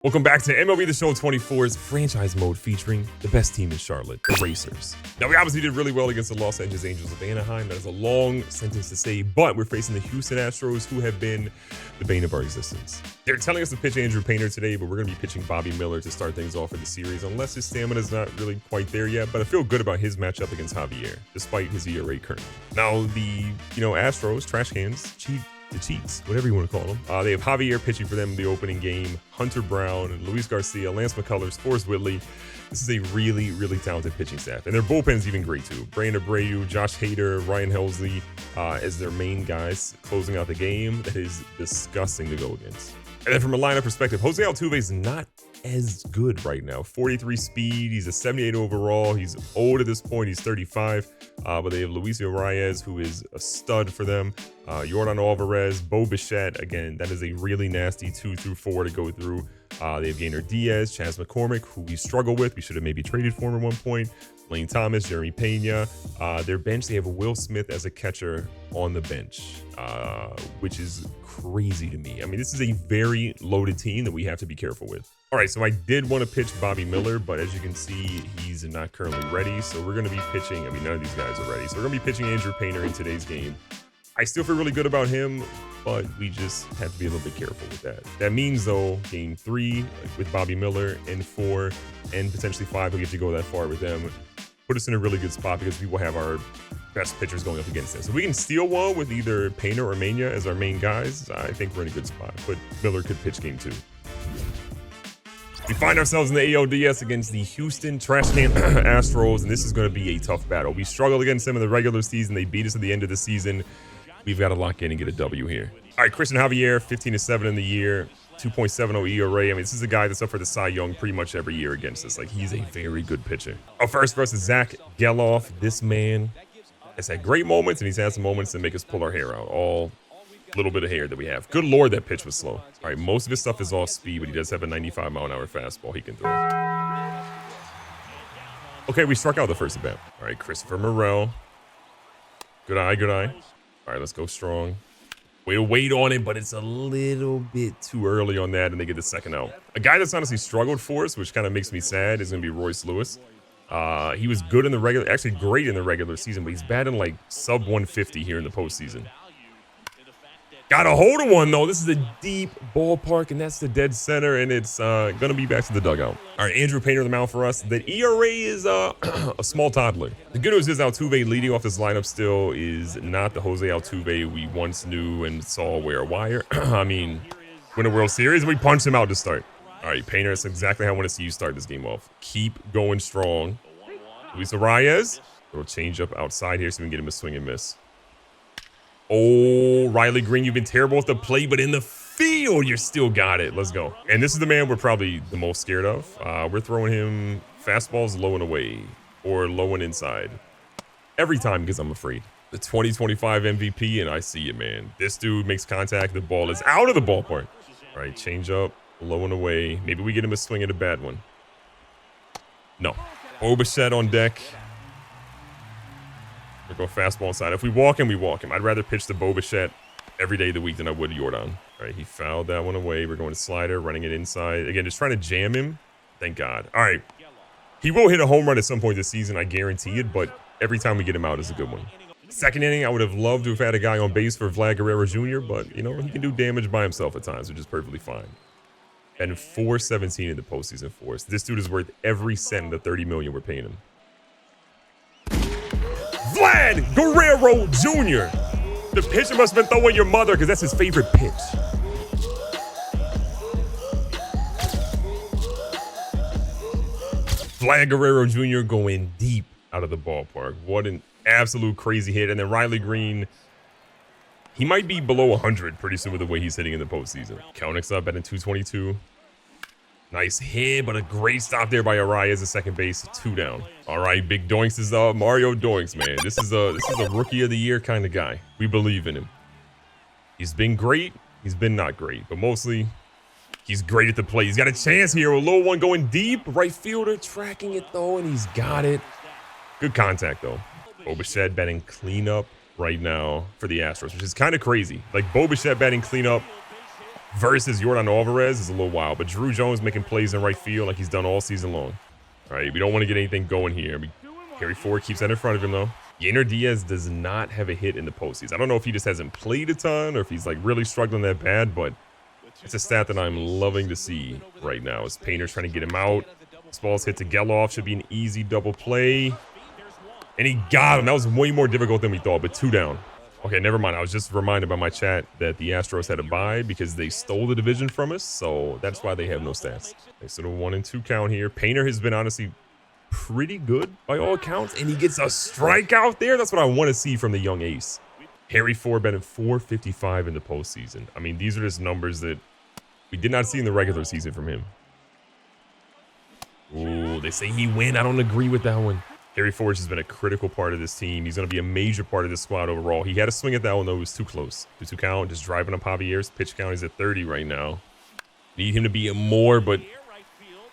Welcome back to MLB The Show 24's franchise mode featuring the best team in Charlotte, the Racers. Now, we obviously did really well against the Los Angeles Angels of Anaheim. That is a long sentence to say, but we're facing the Houston Astros, who have been the bane of our existence. They're telling us to pitch Andrew Painter today, but we're going to be pitching Bobby Miller to start things off for the series, unless his stamina is not really quite there yet. But I feel good about his matchup against Javier, despite his ERA currently. Now, the Astros, trash cans, the cheats, whatever you want to call them. They have Javier pitching for them in the opening game, Hunter Brown, Luis Garcia, Lance McCullers, Forrest Whitley. This is a really, really talented pitching staff. And their bullpen's even great too. Brandon Abreu, Josh Hader, Ryan Helsley as their main guys closing out the game. That is disgusting to go against. And then from a lineup perspective, Jose Altuve is not as good right now. 43 speed, he's a 78 overall. He's old at this point, he's 35. But they have Luis Urias, who is a stud for them. Jordan Alvarez, Bo Bichette, again, that is a really nasty 2 through 4 to go through. They have Gainer Diaz, Chas McCormick, who we struggle with. We should have maybe traded for him at one point. Lane Thomas, Jeremy Pena. Their bench, they have Will Smith as a catcher on the bench, which is crazy to me. I mean, this is a very loaded team that we have to be careful with. All right, so I did want to pitch Bobby Miller, but as you can see, he's not currently ready. So we're going to be pitching, none of these guys are ready. So we're going to be pitching Andrew Painter in today's game. I still feel really good about him, but we just have to be a little bit careful with that. That means, though, game 3 with Bobby Miller and 4 and potentially 5, we'll get to go that far with them. Put us in a really good spot because we will have our best pitchers going up against them. So we can steal one with either Painter or Mania as our main guys. I think we're in a good spot, but Miller could pitch game 2. We find ourselves in the ALDS against the Houston Trash Can Astros, and this is going to be a tough battle. We struggled against them in the regular season. They beat us at the end of the season. We've got to lock in and get a W here. All right, Christian Javier, 15-7 in the year, 2.70 ERA. I mean, this is a guy that's up for the Cy Young pretty much every year against us. Like, he's a very good pitcher. Up first for us is Zach Geloff. This man has had great moments, and he's had some moments that make us pull our hair out. All little bit of hair that we have. Good Lord, that pitch was slow. All right, most of his stuff is off speed, but he does have a 95-mile-an-hour fastball he can throw. Okay, we struck out the first at bat. All right, Christopher Morel. Good eye, good eye. All right, let's go strong. We'll wait on it, but it's a little bit too early on that, and they get the second out. A guy that's honestly struggled for us, which kind of makes me sad, is going to be Royce Lewis. He was good in the regular, actually great in the regular season, but he's batting like sub 150 here in the postseason. Got a hold of one, though. This is a deep ballpark, and that's the dead center, and it's going to be back to the dugout. All right, Andrew Painter on the mound for us. The ERA is a small toddler. The good news is Altuve leading off this lineup still is not the Jose Altuve we once knew and saw wear a wire. I mean, win a World Series, we punched him out to start. All right, Painter, that's exactly how I want to see you start this game off. Keep going strong. Luis Urias, little change up outside here so we can get him a swing and miss. Oh, Riley Green, you've been terrible at the plate, but in the field, you still got it. Let's go. And this is the man we're probably the most scared of. We're throwing him fastballs low and away or low and inside every time because I'm afraid. The 2025 MVP, and I see it, man. This dude makes contact. The ball is out of the ballpark. All right, change up, low and away. Maybe we get him a swing at a bad one. No. Bichette on deck. We'll go fastball inside. If we walk him, we walk him. I'd rather pitch the Bo Bichette every day of the week than I would Jordan. All right, he fouled that one away. We're going to slider, running it inside. Again, just trying to jam him. Thank God. All right. He will hit a home run at some point this season, I guarantee it, but every time we get him out is a good one. Second inning, I would have loved to have had a guy on base for Vlad Guerrero Jr., but, he can do damage by himself at times, which is perfectly fine. And 417 in the postseason for us. This dude is worth every cent of the $30 million we're paying him. Vlad Guerrero Jr. The pitcher must have been throwing your mother because that's his favorite pitch. Vlad Guerrero Jr. going deep out of the ballpark. What an absolute crazy hit. And then Riley Green, he might be below 100 pretty soon with the way he's hitting in the postseason. Kelnick's up batting 222. Nice hit, but a great stop there by Urias at second base. 2 down. All right, Big Doinks is Mario Doinks, man. This is a rookie of the year kind of guy. We believe in him. He's been great. He's been not great, but mostly he's great at the plate. He's got a chance here. A low one going deep. Right fielder tracking it though, and he's got it. Good contact though. Bo Bichette batting cleanup right now for the Astros, which is kind of crazy. Like Bo Bichette batting cleanup versus Yordan Alvarez is a little wild. But Drew Jones making plays in right field like he's done all season long. All right, we don't want to get anything going here. Harry Ford keeps that in front of him, though. Yainer Diaz does not have a hit in the postseason. I don't know if he just hasn't played a ton or if he's like really struggling that bad, but it's a stat that I'm loving to see right now. As Painter's trying to get him out. This ball's hit to Geloff. Should be an easy double play. And he got him. That was way more difficult than we thought, but 2 down. Okay, never mind. I was just reminded by my chat that the Astros had a bye because they stole the division from us, so that's why they have no stats. Okay, so the 1-2 count here. Painter has been honestly pretty good by all accounts, and he gets a strikeout there. That's what I want to see from the young ace. Harry Ford batted .455 in the postseason. I mean, these are just numbers that we did not see in the regular season from him. Ooh, they say he win. I don't agree with that one. Harry Ford has been a critical part of this team. He's going to be a major part of this squad overall. He had a swing at that one, though. It was too close. 2-2 count, just driving up Javier's pitch count. He's at 30 right now. Need him to be more, but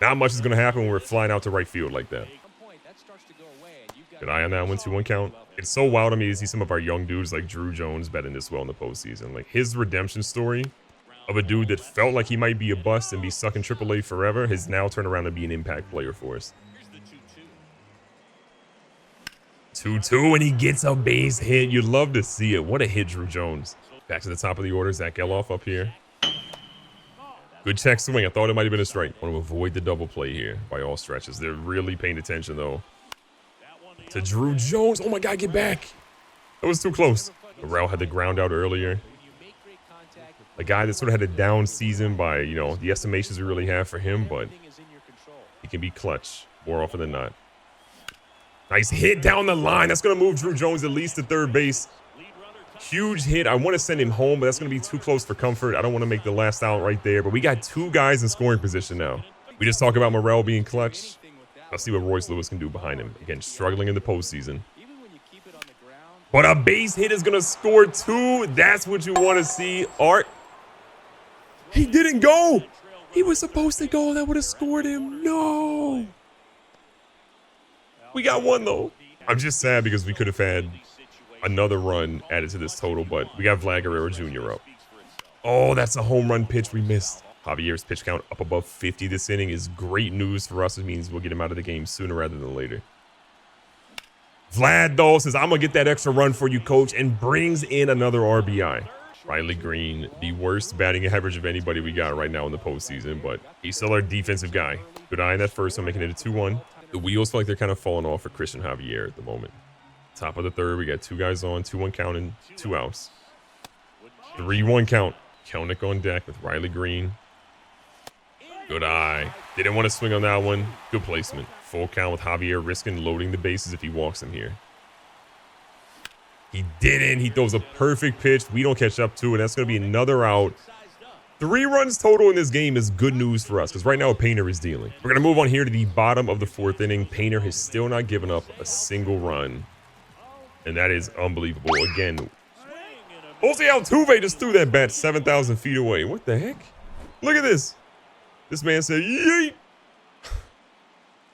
not much is going to happen when we're flying out to right field like that. Good eye on that one, 2-1 count. It's so wild to me to see some of our young dudes like Drew Jones betting this well in the postseason. Like his redemption story of a dude that felt like he might be a bust and be stuck in AAA forever has now turned around to be an impact player for us. 2-2, and he gets a base hit. You'd love to see it. What a hit, Drew Jones. Back to the top of the order, Zach Geloff up here. Good check swing. I thought it might have been a strike. I want to avoid the double play here by all stretches. They're really paying attention, though. To Drew Jones. Oh, my God, get back. That was too close. Morel had the ground out earlier. A guy that sort of had a down season by, you know, the estimations we really have for him, but he can be clutch more often than not. Nice hit down the line. That's going to move Drew Jones at least to third base. Huge hit. I want to send him home, but that's going to be too close for comfort. I don't want to make the last out right there, but we got 2 guys in scoring position now. We just talk about Morel being clutch. Let's see what Royce Lewis can do behind him. Again, struggling in the postseason. But a base hit is going to score 2. That's what you want to see. Art. He didn't go. He was supposed to go. That would have scored him. No. We got 1, though. I'm just sad because we could have had another run added to this total, but we got Vlad Guerrero Jr. up. Oh, that's a home run pitch we missed. Javier's pitch count up above 50 this inning is great news for us. It means we'll get him out of the game sooner rather than later. Vlad, though, says, I'm going to get that extra run for you, coach, and brings in another RBI. Riley Green, the worst batting average of anybody we got right now in the postseason, but he's still our defensive guy. Good eye on that first one, making it a 2-1. The wheels feel like they're kind of falling off for Christian Javier at the moment. Top of the third, we got 2 guys on, 2-1 count and 2 outs. 3-1 count. Kelnick on deck with Riley Green. Good eye. Didn't want to swing on that one. Good placement. Full count with Javier risking loading the bases if he walks him here. He didn't. He throws a perfect pitch. We don't catch up to it. That's going to be another out. 3 runs total in this game is good news for us because right now Painter is dealing. We're going to move on here to the bottom of the 4th inning. Painter has still not given up a single run. And that is unbelievable. Again, Jose Altuve just threw that bat 7,000 feet away. What the heck? Look at this. This man said, yeet.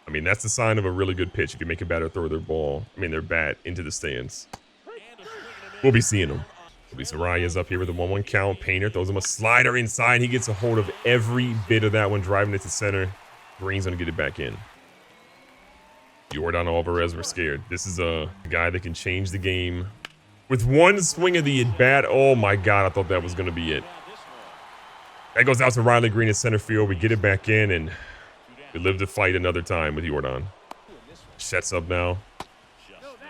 I mean, that's the sign of a really good pitch if you make a batter throw their bat into the stands. We'll be seeing him. Luis Arias up here with a 1-1 count. Painter throws him a slider inside. He gets a hold of every bit of that one, driving it to center. Green's going to get it back in. Yordan Alvarez, we're scared. This is a guy that can change the game. With one swing of the at-bat, oh my God, I thought that was going to be it. That goes out to Riley Green in center field. We get it back in, and we live to fight another time with Yordan. Shet's up now.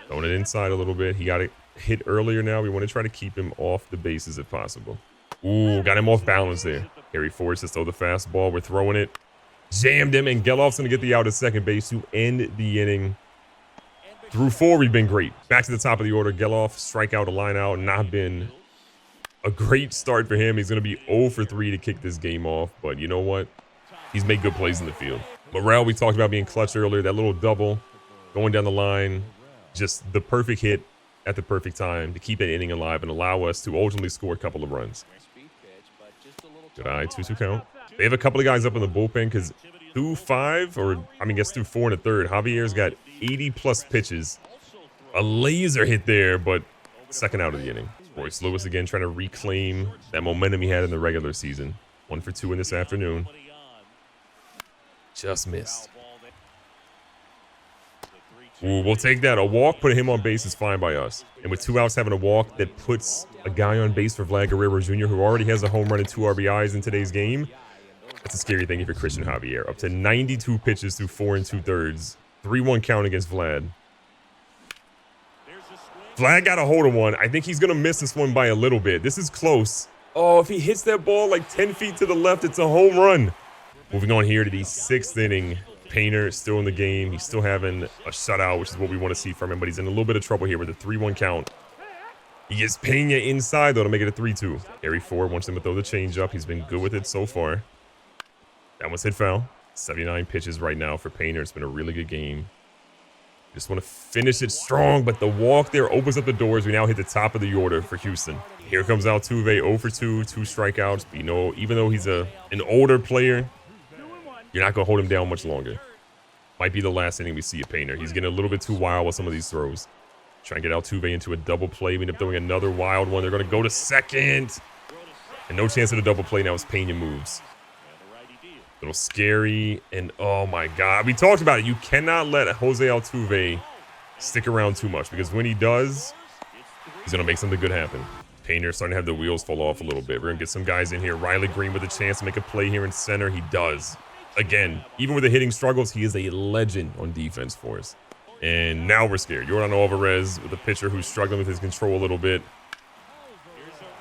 Throwing it inside a little bit. He got it hit earlier now. We want to try to keep him off the bases if possible. Ooh, got him off balance there. Harry Ford says throw the fastball. We're throwing it. Jammed him, and Geloff's going to get the out at second base to end the inning. Through 4, we've been great. Back to the top of the order. Geloff, strikeout, a line out. Not been a great start for him. He's going to be 0 for 3 to kick this game off. But you know what? He's made good plays in the field. Morel, we talked about being clutch earlier. That little double going down the line. Just the perfect hit at the perfect time to keep that inning alive and allow us to ultimately score a couple of runs. Good eye, 2-2 count. They have a couple of guys up in the bullpen because through 5, or I mean, guess through 4 and a third, Javier's got 80+ pitches. A laser hit there, but second out of the inning. Royce Lewis again trying to reclaim that momentum he had in the regular season. 1 for 2 in this afternoon. Just missed. Ooh, we'll take that. A walk, putting him on base is fine by us. And with 2 outs, having a walk that puts a guy on base for Vlad Guerrero Jr., who already has a home run and 2 RBIs in today's game, that's a scary thing if you're Christian Javier. Up to 92 pitches through 4 2/3. 3-1 count against Vlad. Vlad got a hold of one. I think he's going to miss this one by a little bit. This is close. Oh, if he hits that ball like 10 feet to the left, it's a home run. Moving on here to the 6th inning. Painter still in the game. He's still having a shutout, which is what we want to see from him, but he's in a little bit of trouble here with a 3-1 count. He gets Pena inside, though, to make it a 3-2. Harry Ford wants him to throw the changeup. He's been good with it so far. That one's hit foul. 79 pitches right now for Painter. It's been a really good game. Just want to finish it strong, but the walk there opens up the doors. We now hit the top of the order for Houston. Here comes Altuve, 0 for 2, 2 strikeouts. But, you know, even though he's an older player, you're not going to hold him down much longer. Might be the last inning we see a Painter. He's getting a little bit too wild with some of these throws. Trying to get Altuve into a double play. We end up throwing another wild one. They're going to go to second. And no chance of a double play now as Pena moves. A little scary. And oh my God. We talked about it. You cannot let Jose Altuve stick around too much, because when he does, he's going to make something good happen. Painter starting to have the wheels fall off a little bit. We're going to get some guys in here. Riley Green with a chance to make a play here in center. He does. Again, even with the hitting struggles, he is a legend on defense for us. And now we're scared. Yordan Alvarez with a pitcher who's struggling with his control a little bit.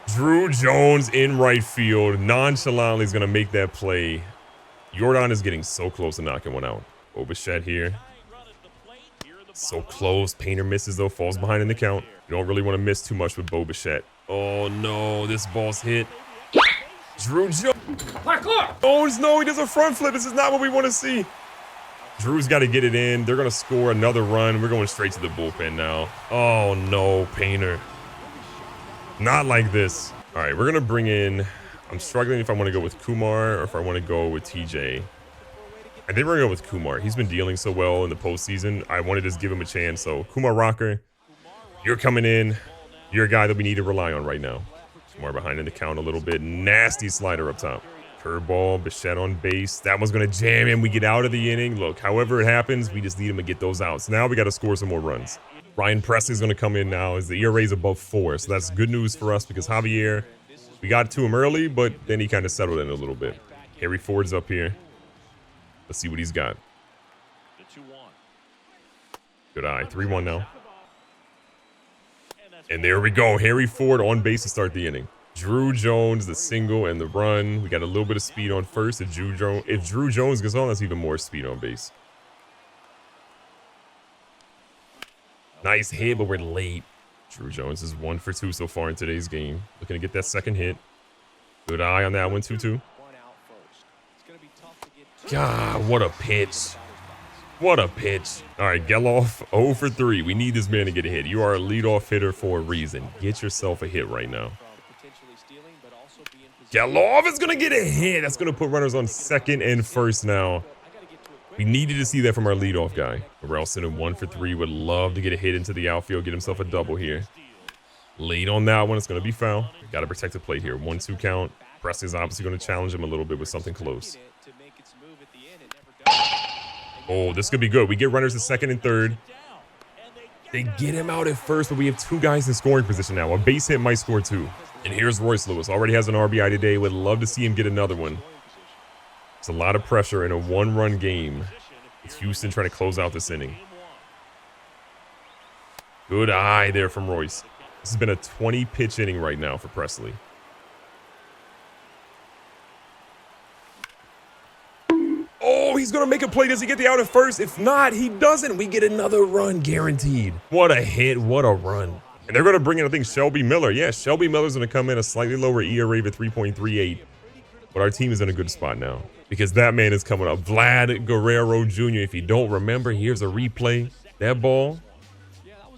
Drew Jones in right field. Nonchalantly is going to make that play. Yordan is getting so close to knocking one out. Bichette here. So close. Painter misses, though. Falls behind in the count. You don't really want to miss too much with Bichette. Oh, no. This ball's hit. Drew Jones. Oh, no, he does a front flip. This is not what we want to see. Drew's got to get it in. They're going to score another run. We're going straight to the bullpen now. Oh, no, Painter. Not like this. All right, we're going to bring in... I'm struggling if I want to go with Kumar or if I want to go with TJ. I think we're going to go with Kumar. He's been dealing so well in the postseason. I wanted to just give him a chance. So, Kumar Rocker, you're coming in. You're a guy that we need to rely on right now. Kumar behind in the count a little bit. Nasty slider up top. Curveball, Bichette on base. That one's going to jam him. We get out of the inning. Look, however it happens, we just need him to get those outs. Now we got to score some more runs. Ryan Presley's going to come in now as the ERA is above 4. So that's good news for us because Javier, we got to him early, but then he kind of settled in a little bit. Harry Ford's up here. Let's see what he's got. Good eye. 3-1 now. And there we go. Harry Ford on base to start the inning. Drew Jones, the single and the run. We got a little bit of speed on first. If Drew Jones gets on, that's even more speed on base. Nice hit, but we're late. Drew Jones is 1 for 2 so far in today's game. Looking to get that second hit. Good eye on that one, 2-2. God, what a pitch. What a pitch. All right, Geloff, 0 for 3. We need this man to get a hit. You are a leadoff hitter for a reason. Get yourself a hit right now. Geloff is going to get a hit. That's going to put runners on second and first now. We needed to see that from our leadoff guy. Orelson in 1 for 3. Would love to get a hit into the outfield, get himself a double here. Late on that one. It's going to be foul. Got to protect the plate here. 1-2 count. Presley's obviously going to challenge him a little bit with something close. Oh, this could be good. We get runners at second and third. They get him out at first, but we have 2 guys in scoring position now. A base hit might score 2. And here's Royce Lewis. Already has an RBI today. Would love to see him get another one. It's a lot of pressure in a 1-run game. With Houston trying to close out this inning. Good eye there from Royce. This has been a 20-pitch inning right now for Presley. Oh, he's going to make a play. Does he get the out at first? If not, he doesn't. We get another run guaranteed. What a hit. What a run. And they're going to bring in, I think, Shelby Miller. Yeah, Shelby Miller's going to come in a slightly lower ERA of 3.38. But our team is in a good spot now because that man is coming up. Vlad Guerrero Jr. If you don't remember, here's a replay. That ball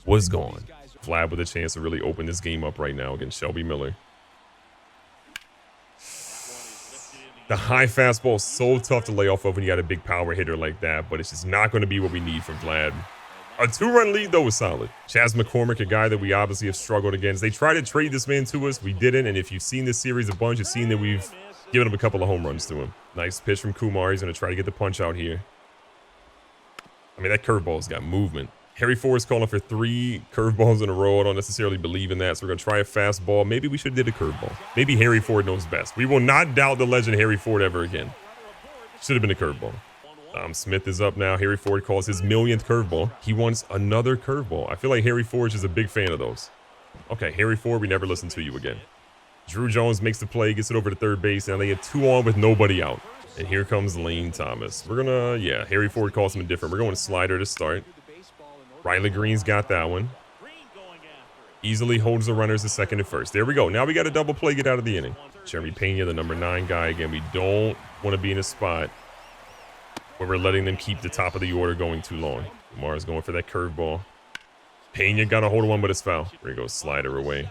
was gone. Vlad with a chance to really open this game up right now against Shelby Miller. The high fastball is so tough to lay off of when you got a big power hitter like that, but it's just not going to be what we need from Vlad. A 2-run lead, though, was solid. Chas McCormick, a guy that we obviously have struggled against. They tried to trade this man to us. We didn't, and if you've seen this series a bunch, you've seen that we've Giving him a couple of home runs to him. Nice pitch from Kumar. He's going to try to get the punch out here. I mean, that curveball's got movement. Harry Ford's calling for 3 curveballs in a row. I don't necessarily believe in that, so we're going to try a fastball. Maybe we should have did a curveball. Maybe Harry Ford knows best. We will not doubt the legend Harry Ford ever again. Should have been a curveball. Smith is up now. Harry Ford calls his millionth curveball. He wants another curveball. I feel like Harry Ford is a big fan of those. Okay, Harry Ford, we never listen to you again. Drew Jones makes the play, gets it over to third base, and they get 2 on with nobody out. And here comes Lane Thomas. We're gonna, yeah, Harry Ford calls him different. We're going slider to start. Riley Green's got that one. Easily holds the runners to second and first. There we go. Now we got a double play, get out of the inning. Jeremy Pena, the number 9 guy. Again, we don't want to be in a spot where we're letting them keep the top of the order going too long. Lamar's going for that curveball. Pena got a hold of one, but it's foul. There he goes, slider away.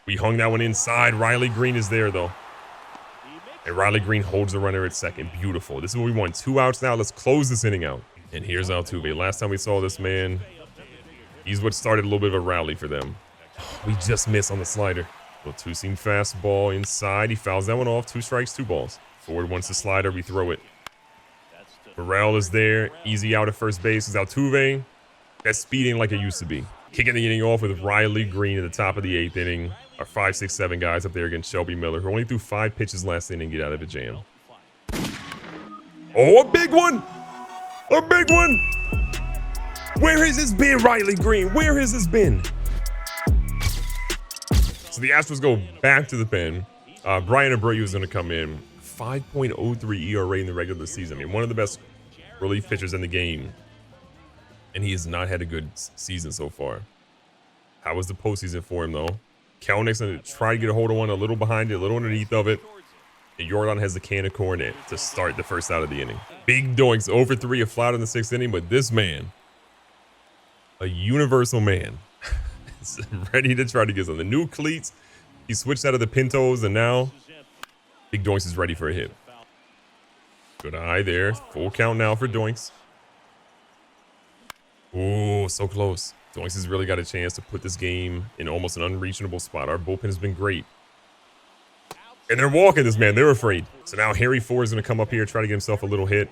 We hung that one inside. Riley Green is there, though. And Riley Green holds the runner at second. Beautiful. This is what we want. 2 outs now. Let's close this inning out. And here's Altuve. Last time we saw this man, he's what started a little bit of a rally for them. We just missed on the slider. Little 2-seam fastball inside. He fouls that one off. 2 strikes, 2 balls. Ford wants the slider. We throw it. Burrell is there. Easy out at first base is Altuve. That's speeding like it used to be. Kicking the inning off with Riley Green at the top of the 8th inning. Our 5, 6, 7 guys up there against Shelby Miller, who only threw 5 pitches last inning and get out of a jam. Oh, a big one! A big one! Where has this been, Riley Green? Where has this been? So the Astros go back to the pen. Brian Abreu is going to come in. 5.03 ERA in the regular season. I mean, one of the best relief pitchers in the game. And he has not had a good season so far. How was the postseason for him, though? Kelnick's going to try to get a hold of one, a little behind it, a little underneath of it. And Jordan has the can of corn in to start the first out of the inning. Big doinks, over 3, a flat in the 6th inning, but this man, a universal man, is ready to try to get some. The new cleats, he switched out of the Pintos, and now Big Doinks is ready for a hit. Good eye there. Full count now for Doinks. Ooh, so close. Doinks has really got a chance to put this game in almost an unreachable spot. Our bullpen has been great. And they're walking this man. They're afraid. So now Harry Ford is going to come up here, try to get himself a little hit.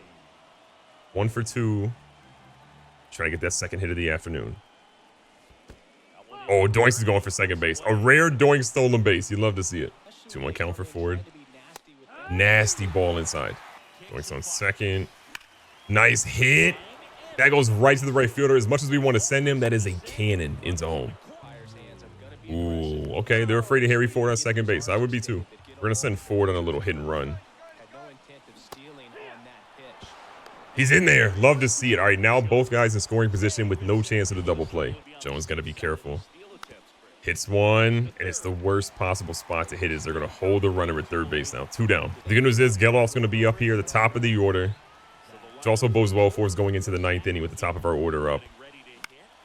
1 for 2. Try to get that second hit of the afternoon. Oh, Doinks is going for second base. A rare Doinks stolen base. You'd love to see it. 2-1 count for Ford. Nasty ball inside. Doinks on second. Nice hit. That goes right to the right fielder. As much as we want to send him, that is a cannon into home. Ooh, okay. They're afraid of Harry Ford on second base. I would be too. We're going to send Ford on a little hit and run. He's in there. Love to see it. All right, now both guys in scoring position with no chance of the double play. Jones got to be careful. Hits one, and it's the worst possible spot to hit it. They're going to hold the runner at third base now. 2 down. The good news is Geloff's going to be up here at the top of the order, which also bodes well for us going into the 9th inning with the top of our order up.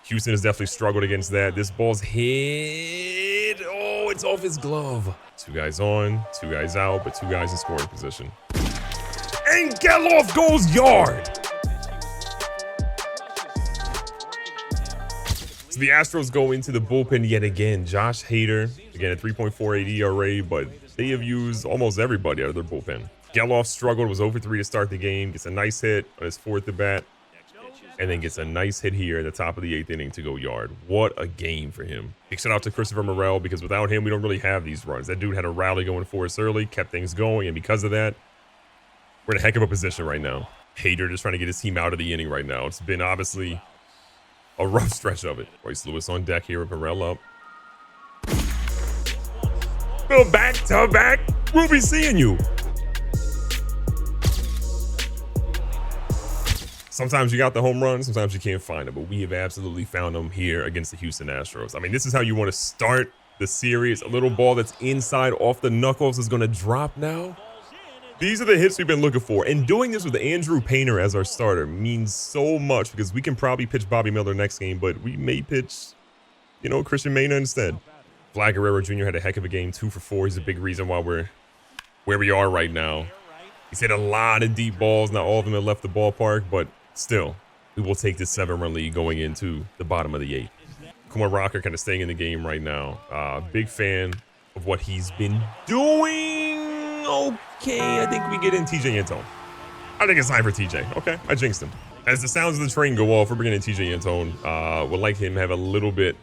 Houston has definitely struggled against that. This ball's hit. Oh, it's off his glove. 2 guys on, 2 guys out, but 2 guys in scoring position. And Geloff goes yard. So the Astros go into the bullpen yet again. Josh Hader, again, at 3.48 ERA, but they have used almost everybody out of their bullpen. Geloff struggled, was 0 for 3 to start the game, gets a nice hit on his 4th at bat, and then gets a nice hit here at the top of the 8th inning to go yard. What a game for him. Big shout out to Christopher Morel, because without him, we don't really have these runs. That dude had a rally going for us early, kept things going, and because of that, we're in a heck of a position right now. Hader just trying to get his team out of the inning right now. It's been obviously a rough stretch of it. Royce Lewis on deck here with Morel up. Bill back to back. We'll be seeing you. Sometimes you got the home run, sometimes you can't find them, but we have absolutely found them here against the Houston Astros. I mean, this is how you want to start the series. A little ball that's inside off the knuckles is going to drop now. These are the hits we've been looking for, and doing this with Andrew Painter as our starter means so much, because we can probably pitch Bobby Miller next game, but we may pitch, Christian Mena instead. Vlad Guerrero Jr. had a heck of a game, 2 for 4. He's a big reason why we're where we are right now. He's hit a lot of deep balls. Not all of them have left the ballpark, but still, we will take this 7-run lead going into the bottom of the 8th. Kumar Rocker kind of staying in the game right now. Big fan of what he's been doing. okay, I think we get in TJ Antone. I think it's time for TJ. Okay, I jinxed him. As the sounds of the train go off, we're bringing in TJ Antone. Would like him to have a little bit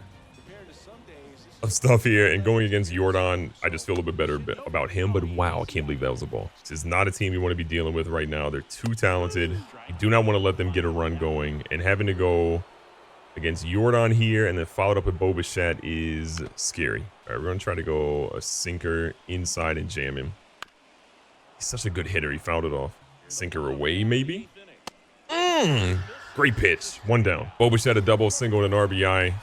of stuff here, and going against Jordan, I just feel a little bit better about him. But wow, I can't believe that was a ball. This is not a team you want to be dealing with right now. They're too talented. You do not want to let them get a run going, and having to go against Jordan here and then followed up with Bo Bichette is scary. All right, we're gonna try to go a sinker inside and jam him. He's such a good hitter. He fouled it off. Sinker away, maybe. Great pitch. One down. Bo Bichette a double, single, and an RBI.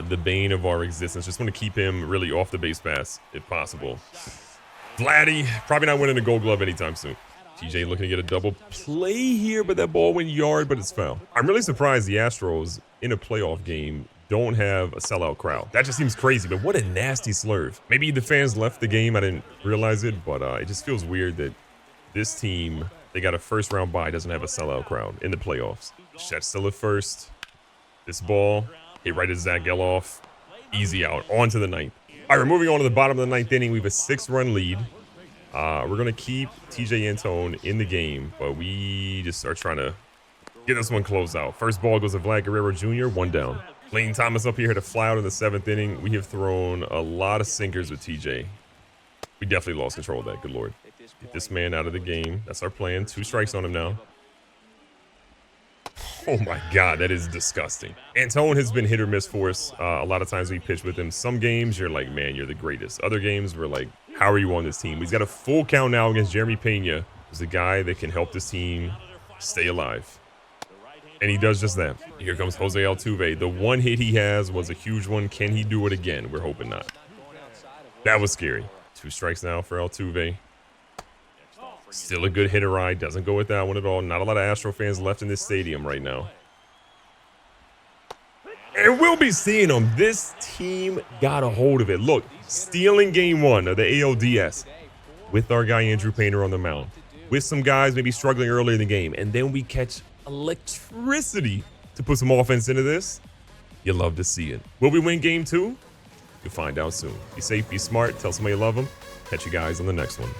The bane of our existence. Just want to keep him really off the base pass if possible. Vladdy probably not winning a Gold Glove anytime soon. TJ looking to get a double play here, but that ball went yard, but it's foul. I'm really surprised the Astros in a playoff game don't have a sellout crowd. That just seems crazy, but what a nasty slurve. Maybe the fans left the game. I didn't realize it, but it just feels weird that this team, they got a first round bye, doesn't have a sellout crowd in the playoffs. Chet's still at first. This ball hit right at Zach Geloff. Easy out. On to the ninth. All right, we're moving on to the bottom of the ninth inning. We have a 6-run lead. We're going to keep TJ Antone in the game, but we just are trying to get this one closed out. First ball goes to Vlad Guerrero Jr., 1 down. Lane Thomas up here had a fly out in the 7th inning. We have thrown a lot of sinkers with TJ. We definitely lost control of that. Good Lord. Get this man out of the game. That's our plan. 2 strikes on him now. Oh my God, that is disgusting. Antone has been hit or miss for us. A lot of times we pitch with him. Some games you're like, man, you're the greatest. Other games we're like, how are you on this team? He's got a full count now against Jeremy Pena, who's the guy that can help this team stay alive. And he does just that. Here comes Jose Altuve. The one hit he has was a huge one. Can he do it again? We're hoping not. That was scary. 2 strikes now for Altuve. Still a good hitter ride. Doesn't go with that one at all. Not a lot of Astro fans left in this stadium right now. And we'll be seeing them. This team got a hold of it. Look, stealing game 1 of the ALDS with our guy Andrew Painter on the mound. With some guys maybe struggling early in the game. And then we catch electricity to put some offense into this. You love to see it. Will we win game 2? You'll find out soon. Be safe, be smart, tell somebody you love them. Catch you guys on the next one.